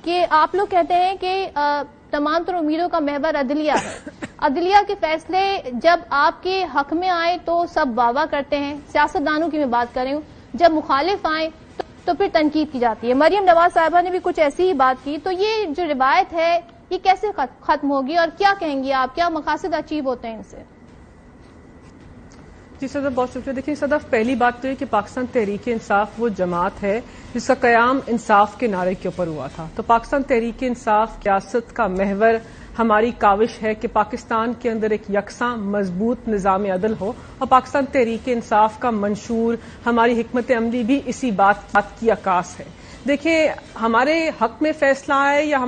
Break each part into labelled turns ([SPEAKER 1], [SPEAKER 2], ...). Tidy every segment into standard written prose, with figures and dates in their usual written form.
[SPEAKER 1] کہ آپ لوگ کہتے ہیں کہ تمام تر امیدوں کا محور عدلیہ ہے. عدلیہ کے فیصلے جب آپ کے حق میں آئے تو سب واہ واہ کرتے ہیں, سیاستدانوں کی میں بات کر رہی ہوں. جب مخالف آئیں تو پھر تنقید کی جاتی ہے. مریم نواز صاحبہ نے بھی کچھ ایسی ہی بات کی. تو یہ جو روایت ہے یہ کیسے ختم ہوگی اور کیا کہیں گی آپ, کیا مقاصد اچیو ہوتے ہیں ان سے؟
[SPEAKER 2] جی صدف بہت شکریہ. دیکھیے صدف, پہلی بات تو یہ کہ پاکستان تحریک انصاف وہ جماعت ہے جس کا قیام انصاف کے نعرے کے اوپر ہوا تھا. تو پاکستان تحریک انصاف ریاست کا محور ہماری کاوش ہے کہ پاکستان کے اندر ایک یکساں مضبوط نظام عدل ہو, اور پاکستان تحریک انصاف کا منشور ہماری حکمت عملی بھی اسی بات کی عکاس ہے. دیکھیے, ہمارے حق میں فیصلہ آئے یا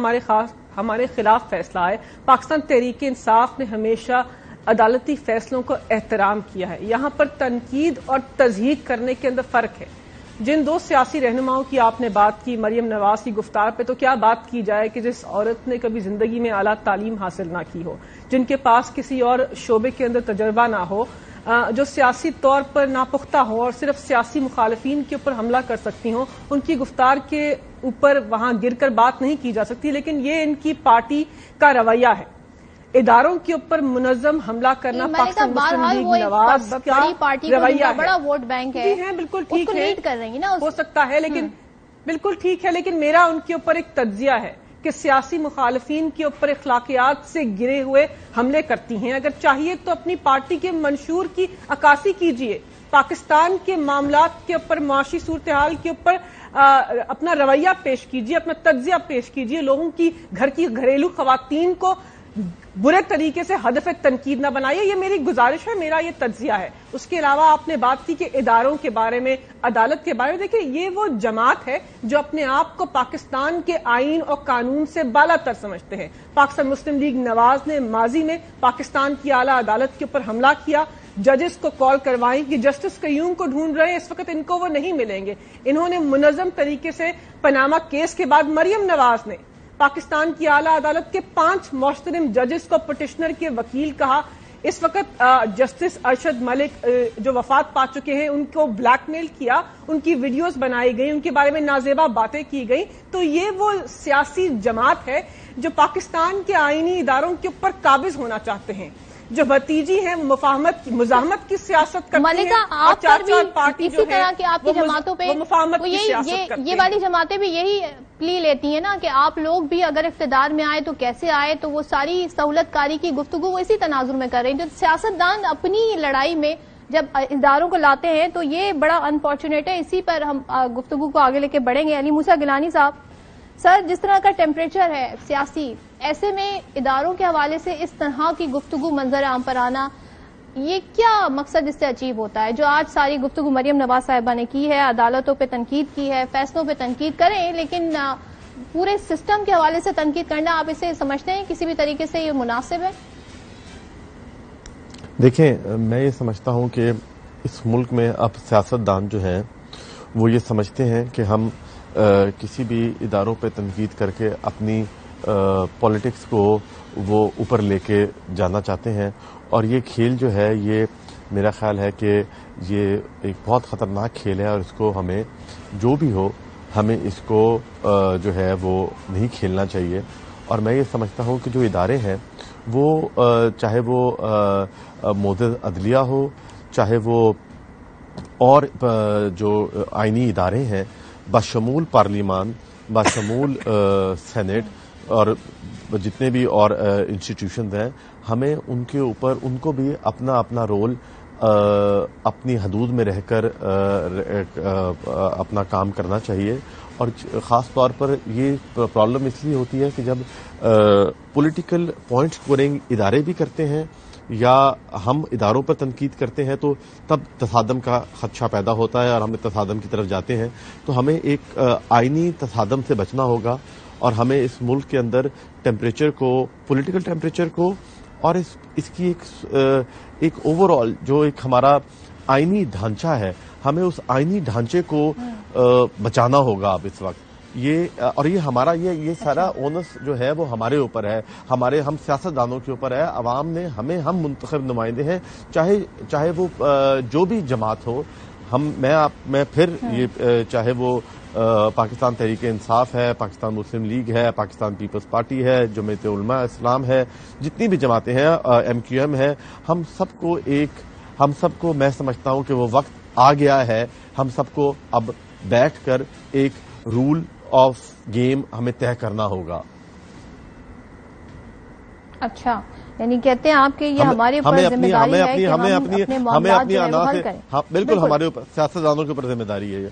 [SPEAKER 2] ہمارے خلاف فیصلہ آئے, پاکستان تحریک انصاف نے ہمیشہ عدالتی فیصلوں کو احترام کیا ہے. یہاں پر تنقید اور تضحیق کرنے کے اندر فرق ہے. جن دو سیاسی رہنماؤں کی آپ نے بات کی, مریم نواز کی گفتار پہ, تو کیا بات کی جائے کہ جس عورت نے کبھی زندگی میں اعلیٰ تعلیم حاصل نہ کی ہو, جن کے پاس کسی اور شعبے کے اندر تجربہ نہ ہو, جو سیاسی طور پر ناپختہ ہو اور صرف سیاسی مخالفین کے اوپر حملہ کر سکتی ہوں, ان کی گفتار کے اوپر وہاں گر کر بات نہیں کی جا سکتی. لیکن یہ ان کی پارٹی کا رویہ ہے, اداروں کے اوپر منظم حملہ کرنا. پاکستان مسلم لیگ نواز کا رویہ ہے.
[SPEAKER 1] بڑا ووٹ بینک ہے,
[SPEAKER 2] بالکل ٹھیک ہے,
[SPEAKER 1] کر رہی نا
[SPEAKER 2] ہو سکتا ہے, لیکن بالکل ٹھیک ہے, لیکن میرا ان کے اوپر ایک تجزیہ ہے کہ سیاسی مخالفین کے اوپر اخلاقیات سے گرے ہوئے حملے کرتی ہیں. اگر چاہیے تو اپنی پارٹی کے منشور کی عکاسی کیجیے, پاکستان کے معاملات کے اوپر, معاشی صورتحال کے اوپر اپنا رویہ پیش کیجیے, اپنا تجزیہ پیش کیجیے. لوگوں کی گھر کی گھریلو خواتین کو برے طریقے سے ہدف تنقید نہ بنائیے. یہ میری گزارش ہے, میرا یہ تجزیہ ہے. اس کے علاوہ آپ نے بات کی کہ اداروں کے بارے میں, عدالت کے بارے میں. دیکھیں, یہ وہ جماعت ہے جو اپنے آپ کو پاکستان کے آئین اور قانون سے بالا تر سمجھتے ہیں. پاکستان مسلم لیگ نواز نے ماضی میں پاکستان کی اعلیٰ عدالت کے اوپر حملہ کیا, ججز کو کال کروائیں کہ جسٹس قیوم کو ڈھونڈ رہے ہیں, اس وقت ان کو وہ نہیں ملیں گے. انہوں نے منظم طریقے سے پاناما کیس کے بعد مریم نواز نے پاکستان کی اعلیٰ عدالت کے 5 محترم ججز کو پٹیشنر کے وکیل کہا. اس وقت جسٹس ارشد ملک جو وفات پا چکے ہیں, ان کو بلیک میل کیا, ان کی ویڈیوز بنائی گئی, ان کے بارے میں نازیبا باتیں کی گئی. تو یہ وہ سیاسی جماعت ہے جو پاکستان کے آئینی اداروں کے اوپر قابض ہونا چاہتے ہیں, جو بھتیجی ہیں مزاحمت کی سیاست کرتی ہیں.
[SPEAKER 1] اور چار پارٹی اسی طرح کی آپ کی جماعتوں پہ یہ والی جماعتیں بھی یہی پلی لیتی ہیں نا کہ آپ لوگ بھی اگر اقتدار میں آئے تو کیسے آئے, تو وہ ساری سہولت کاری کی گفتگو وہ اسی تناظر میں کر رہی ہیں. جو سیاستدان اپنی لڑائی میں جب اداروں کو لاتے ہیں تو یہ بڑا انفارچونیٹ ہے. اسی پر ہم گفتگو کو آگے لے کے بڑھیں گے. علی موسیٰ گیلانی صاحب, سر, جس طرح کا ٹیمپریچر ہے سیاسی, ایسے میں اداروں کے حوالے سے اس طرح کی گفتگو منظر عام پر آنا, یہ کیا مقصد اس سے اچیو ہوتا ہے؟ جو آج ساری گفتگو مریم نواز صاحبہ نے کی ہے, عدالتوں پہ تنقید کی ہے, فیصلوں پہ تنقید کریں, لیکن پورے سسٹم کے حوالے سے تنقید کرنا, آپ اسے سمجھتے ہیں کسی بھی طریقے سے یہ مناسب ہے؟
[SPEAKER 3] دیکھیں, میں یہ سمجھتا ہوں کہ اس ملک میں اب سیاستدان جو ہیں وہ یہ سمجھتے ہیں کہ ہم کسی بھی اداروں پہ تنقید کر کے اپنی پالیٹکس کو وہ اوپر لے کے جانا چاہتے ہیں. اور یہ کھیل جو ہے, یہ میرا خیال ہے کہ یہ ایک بہت خطرناک کھیل ہے, اور اس کو ہمیں جو بھی ہو ہمیں اس کو جو ہے وہ نہیں کھیلنا چاہیے. اور میں یہ سمجھتا ہوں کہ جو ادارے ہیں وہ چاہے وہ معزز عدلیہ ہو, چاہے وہ اور جو آئینی ادارے ہیں بشمول پارلیمان, بشمول سینٹ اور جتنے بھی اور انسٹیٹیوشنز ہیں, ہمیں ان کے اوپر ان کو بھی اپنا اپنا رول اپنی حدود میں رہ کر اپنا کام کرنا چاہیے. اور خاص طور پر یہ پرابلم اس لیے ہوتی ہے کہ جب پولیٹیکل پوائنٹ سکورنگ ادارے بھی کرتے ہیں یا ہم اداروں پر تنقید کرتے ہیں تو تب تصادم کا خدشہ پیدا ہوتا ہے اور ہم تصادم کی طرف جاتے ہیں. تو ہمیں ایک آئینی تصادم سے بچنا ہوگا, اور ہمیں اس ملک کے اندر ٹیمپریچر کو, پولیٹیکل ٹیمپریچر کو, اور اس کی ایک اوور آل جو ایک ہمارا آئینی ڈھانچہ ہے, ہمیں اس آئینی ڈھانچے کو بچانا ہوگا اب اس وقت. اور یہ ہمارا یہ سارا اونس جو ہے وہ ہمارے اوپر ہے, ہم سیاستدانوں کے اوپر ہے. عوام نے ہم منتخب نمائندے ہیں, چاہے وہ جو بھی جماعت ہو, میں پھر یہ چاہے وہ پاکستان تحریک انصاف ہے، پاکستان مسلم لیگ ہے، پاکستان پیپلز پارٹی ہے، جمعیت علماء اسلام ہے، جتنی بھی جماعتیں ہیں، MQM ہے، ہم سب کو میں سمجھتا ہوں کہ وہ وقت آ گیا ہے، ہم سب کو اب بیٹھ کر ایک رول آف گیم ہمیں طے کرنا ہوگا۔
[SPEAKER 1] اچھا، یعنی کہتے ہیں آپ کہ یہ ہمارے اوپر ذمہ داری ہے کہ ہم اپنے معاملات جو ہے وہ حل کریں۔
[SPEAKER 3] بالکل ہمارے اوپر، سیاستدانوں کے اوپر ذمہ داری ہے یہ۔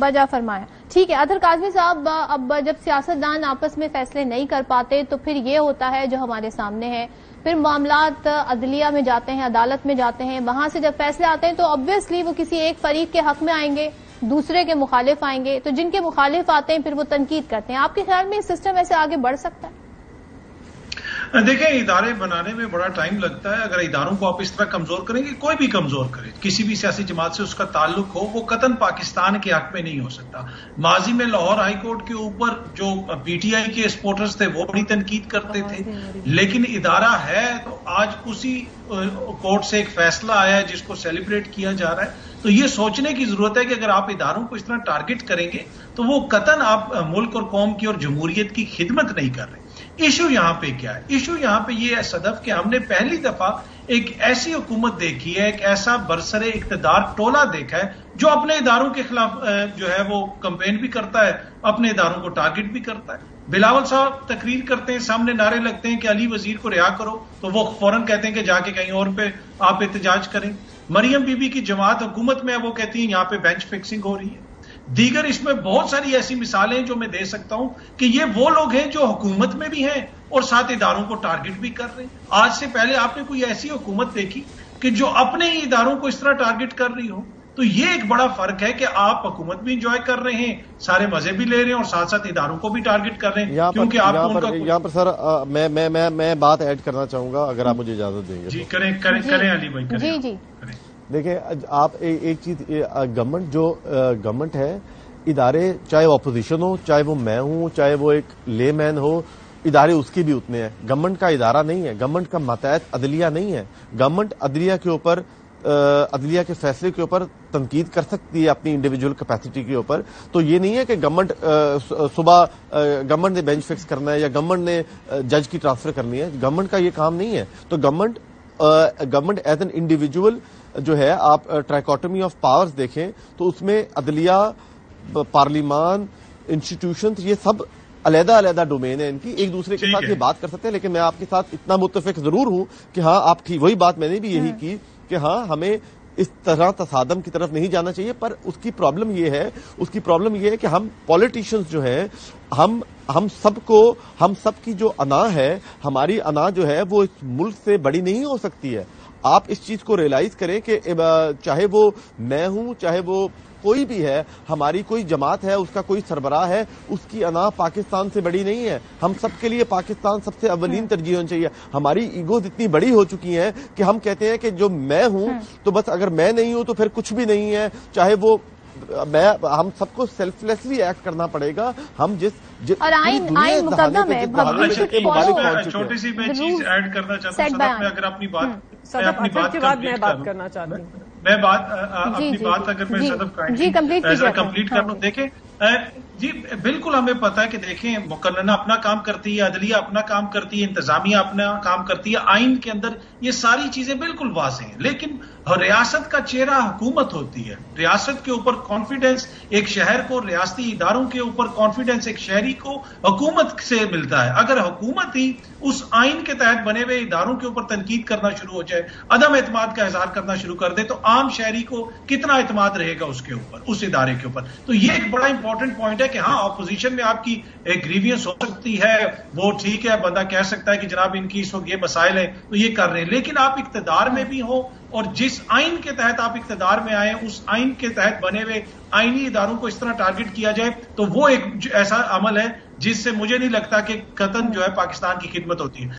[SPEAKER 1] بجا فرمایا۔ ٹھیک ہے، اطہر کاظمی صاحب، اب جب سیاستدان آپس میں فیصلے نہیں کر پاتے تو پھر یہ ہوتا ہے جو ہمارے سامنے ہے، پھر معاملات عدلیہ میں جاتے ہیں، عدالت میں جاتے ہیں، وہاں سے جب فیصلے آتے ہیں تو obviously وہ کسی ایک فریق کے حق میں آئیں گے، دوسرے کے مخالف آئیں گے، تو جن کے مخالف آتے ہیں پھر وہ تنقید کرتے ہیں۔ آپ کے خیال میں یہ سسٹم ایسے آگے بڑھ سکتا ہے؟
[SPEAKER 4] دیکھیں، ادارے بنانے میں بڑا ٹائم لگتا ہے۔ اگر اداروں کو آپ اس طرح کمزور کریں گے، کوئی بھی کمزور کرے، کسی بھی سیاسی جماعت سے اس کا تعلق ہو، وہ قطعاً پاکستان کے حق میں نہیں ہو سکتا۔ ماضی میں لاہور ہائی کورٹ کے اوپر جو PTI کے سپورٹرز تھے وہ بڑی تنقید کرتے تھے، لیکن ادارہ ہے تو آج اسی کورٹ سے ایک فیصلہ آیا ہے جس کو سیلیبریٹ کیا جا رہا ہے۔ تو یہ سوچنے کی ضرورت ہے کہ اگر آپ اداروں کو اس طرح ٹارگٹ کریں گے تو وہ قطعاً آپ ملک اور قوم کی اور جمہوریت کی خدمت نہیں کر رہے۔ ایشو یہاں پہ کیا ہے؟ ایشو یہاں پہ یہ ہے صدف کہ ہم نے پہلی دفعہ ایک ایسی حکومت دیکھی ہے، ایک ایسا برسر اقتدار ٹولہ دیکھا ہے جو اپنے اداروں کے خلاف جو ہے وہ کمپین بھی کرتا ہے، اپنے اداروں کو ٹارگٹ بھی کرتا ہے۔ بلاول صاحب تقریر کرتے ہیں، سامنے نعرے لگتے ہیں کہ علی وزیر کو رہا کرو، تو وہ فوراً کہتے ہیں کہ جا کے کہیں اور پہ آپ احتجاج کریں۔ مریم بی بی کی جماعت حکومت میں ہے، وہ کہتی ہیں یہاں پہ بینچ فکسنگ ہو رہی ہے۔ دیگر اس میں بہت ساری ایسی مثالیں جو میں دے سکتا ہوں کہ یہ وہ لوگ ہیں جو حکومت میں بھی ہیں اور ساتھ اداروں کو ٹارگٹ بھی کر رہے ہیں۔ آج سے پہلے آپ نے کوئی ایسی حکومت دیکھی کہ جو اپنے ہی اداروں کو اس طرح ٹارگٹ کر رہی ہو؟ تو یہ ایک بڑا فرق ہے کہ آپ حکومت بھی انجوائے کر رہے ہیں، سارے مزے بھی لے رہے ہیں اور ساتھ ساتھ اداروں کو بھی ٹارگٹ کر رہے ہیں، کیونکہ آپ
[SPEAKER 3] یہاں پر سر میں بات ایڈ کرنا چاہوں گا اگر آپ مجھے اجازت دیں گے۔
[SPEAKER 4] جی کریں علی بھائی، کریں۔
[SPEAKER 1] جی
[SPEAKER 3] دیکھیں، آپ ایک چیز، گورنمنٹ ہے، ادارے چاہے اپوزیشن ہو، چاہے وہ میں ہوں، چاہے وہ ایک لے مین ہو، ادارے اس کی بھی اتنے ہیں۔ گورنمنٹ کا ادارہ نہیں ہے، گورنمنٹ کا ماتحت عدلیہ نہیں ہے۔ گورنمنٹ عدلیہ کے اوپر، عدلیہ کے فیصلے کے اوپر تنقید کر سکتی ہے اپنی انڈیویجول کیپیسٹی کے اوپر۔ تو یہ نہیں ہے کہ گورنمنٹ نے بینچ فکس کرنا ہے یا گورنمنٹ نے جج کی ٹرانسفر کرنی ہے، گورنمنٹ کا یہ کام نہیں ہے۔ تو گورنمنٹ ایز این انڈیویجول جو ہے، آپ ٹرائیکوٹمی آف پاورز دیکھیں تو اس میں عدلیہ، پارلیمان، انسٹیٹیوشنز، یہ سب علیحدہ ڈومین ہے ان کی، ایک دوسرے کے ساتھ یہ بات کر سکتے ہیں۔ لیکن میں آپ کے ساتھ اتنا متفق ضرور ہوں کہ ہاں، آپ کی وہی بات میں نے بھی یہی کی کہ ہاں، ہمیں اس طرح تصادم کی طرف نہیں جانا چاہیے۔ پر اس کی پرابلم یہ ہے کہ ہم پولیٹیشنز جو ہیں، ہم سب کی جو انا ہے، ہماری انا جو ہے وہ اس ملک سے بڑی نہیں ہو سکتی ہے۔ آپ اس چیز کو ریئلائز کریں کہ چاہے وہ میں ہوں، چاہے وہ کوئی بھی ہے، ہماری کوئی جماعت ہے، اس کا کوئی سربراہ ہے، اس کی انا پاکستان سے بڑی نہیں ہے۔ ہم سب کے لیے پاکستان سب سے اولین ترجیح ہونی چاہیے۔ ہماری ایگوز اتنی بڑی ہو چکی ہیں کہ ہم کہتے ہیں کہ جو میں ہوں تو بس، اگر میں نہیں ہوں تو پھر کچھ بھی نہیں ہے، چاہے وہ ہم سب کو سیلف لیسلی ایکٹ کرنا پڑے گا۔ ہم
[SPEAKER 1] اور آئین مقدم ہے،
[SPEAKER 4] چھوٹی سی میں چیز ایڈ کرنا چاہتا ہوں، میں اگر اپنی بات
[SPEAKER 2] کے بعد میں بات کرنا چاہتی ہوں،
[SPEAKER 4] اپنی بات اگر میں صدف کمپلیٹ کر لوں۔ دیکھیں جی، بالکل ہمیں پتا ہے کہ دیکھیں، مقننہ اپنا کام کرتی ہے، عدلیہ اپنا کام کرتی ہے، انتظامیہ اپنا کام کرتی ہے، آئین کے اندر یہ ساری چیزیں بالکل واضح ہیں۔ لیکن ریاست کا چہرہ حکومت ہوتی ہے، ریاست کے اوپر کانفیڈنس ایک شہر کو، ریاستی اداروں کے اوپر کانفیڈنس ایک شہری کو حکومت سے ملتا ہے۔ اگر حکومت ہی اس آئین کے تحت بنے ہوئے اداروں کے اوپر تنقید کرنا شروع ہو جائے، عدم اعتماد کا اظہار کرنا شروع کر دے، تو عام شہری کو کتنا اعتماد رہے گا اس کے اوپر، اس ادارے کے اوپر؟ تو یہ ایک بڑا امپورٹنٹ پوائنٹ ہے کہ ہاں، اپوزیشن میں آپ کی ایک گریوینس ہو سکتی ہے، وہ ٹھیک ہے، بندہ کہہ سکتا ہے کہ جناب ان کی اس وقت یہ مسائل ہیں تو یہ کر رہے ہیں، لیکن آپ اقتدار میں بھی ہو اور جس آئین کے تحت آپ اقتدار میں آئے، اس آئین کے تحت بنے ہوئے آئینی اداروں کو اس طرح ٹارگٹ کیا جائے، تو وہ ایک ایسا عمل ہے جس سے مجھے نہیں لگتا کہ قطعاً جو ہے پاکستان کی خدمت ہوتی ہے۔